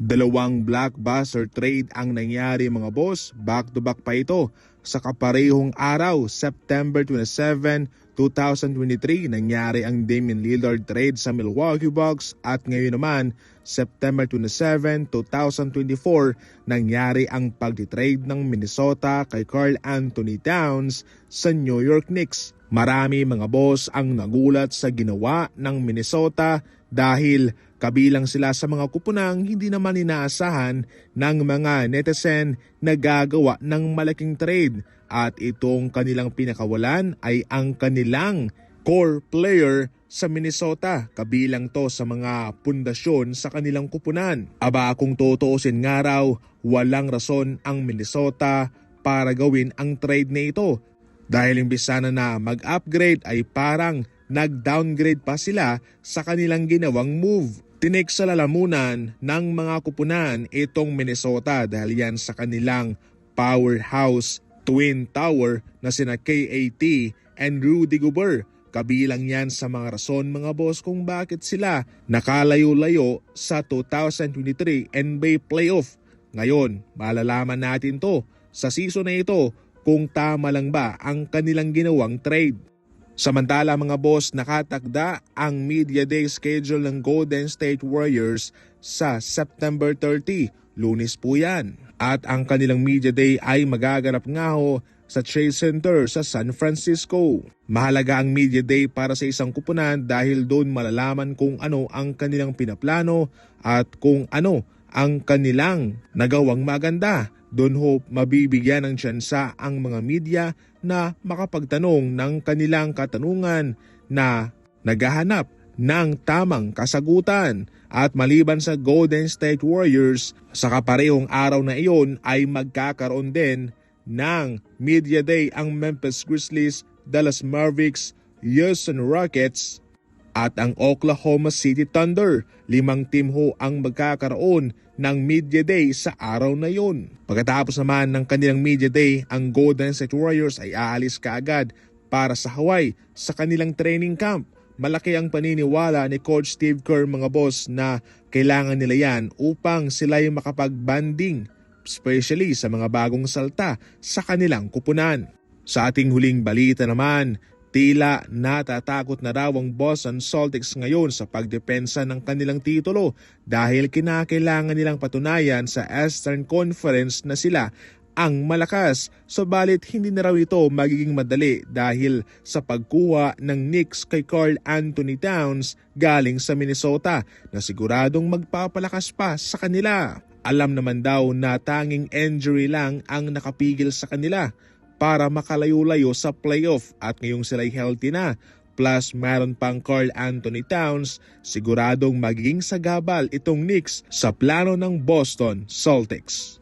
Dalawang blockbuster trade ang nangyari mga boss, back-to-back pa ito. Sa kaparehong araw, September 27, 2023, nangyari ang Damian Lillard trade sa Milwaukee Bucks at ngayon naman, September 27, 2024, nangyari ang pagtitrade ng Minnesota kay Karl Anthony Towns sa New York Knicks. Marami mga boss ang nagulat sa ginawa ng Minnesota dahil kabilang sila sa mga kupunang hindi naman inaasahan ng mga netizen na gagawa ng malaking trade at itong kanilang pinakawalan ay ang kanilang core player sa Minnesota. Kabilang to sa mga pundasyon sa kanilang kupunan. Aba kung tutuusin nga raw, walang rason ang Minnesota para gawin ang trade na ito. Dahil imbis sana na mag-upgrade ay parang nag-downgrade pa sila sa kanilang ginawang move. Tinik sa lalamunan ng mga kupunan itong Minnesota dahil yan sa kanilang powerhouse twin tower na sina KAT and Rudy Gobert. Kabilang yan sa mga rason mga boss kung bakit sila nakalayo-layo sa 2023 NBA playoff. Ngayon, malalaman natin to sa season na ito kung tama lang ba ang kanilang ginawang trade. Samantala mga boss, nakatakda ang media day schedule ng Golden State Warriors sa September 30, Lunes po yan. At ang kanilang media day ay magaganap nga ho sa Chase Center sa San Francisco. Mahalaga ang media day para sa isang kupunan dahil doon malalaman kung ano ang kanilang pinaplano at kung ano ang kanilang nagawang maganda. Doon ho mabibigyan ng tsansa ang mga media na makapagtanong ng kanilang katanungan na naghahanap ng tamang kasagutan. At maliban sa Golden State Warriors, sa kaparehong araw na iyon ay magkakaroon din ng media day ang Memphis Grizzlies, Dallas Mavericks, Houston Rockets at ang Oklahoma City Thunder. 5 team ho ang magkakaroon ng media day sa araw na yun. Pagkatapos naman ng kanilang media day, ang Golden State Warriors ay aalis kaagad para sa Hawaii sa kanilang training camp. Malaki ang paniniwala ni Coach Steve Kerr mga boss na kailangan nila yan upang sila ay makapag-banding, especially sa mga bagong salta sa kanilang kupunan. Sa ating huling balita naman, tila natatakot na raw ang Boston Celtics ngayon sa pagdepensa ng kanilang titulo dahil kinakailangan nilang patunayan sa Eastern Conference na sila ang malakas. Subalit hindi na raw ito magiging madali dahil sa pagkuha ng Knicks kay Karl Anthony Towns galing sa Minnesota na siguradong magpapalakas pa sa kanila. Alam naman daw na tanging injury lang ang nakapigil sa kanila para makalayo-layo sa playoff at ngayong sila'y healthy na. Plus meron pang Karl Anthony Towns, siguradong magiging sagabal itong Knicks sa plano ng Boston Celtics.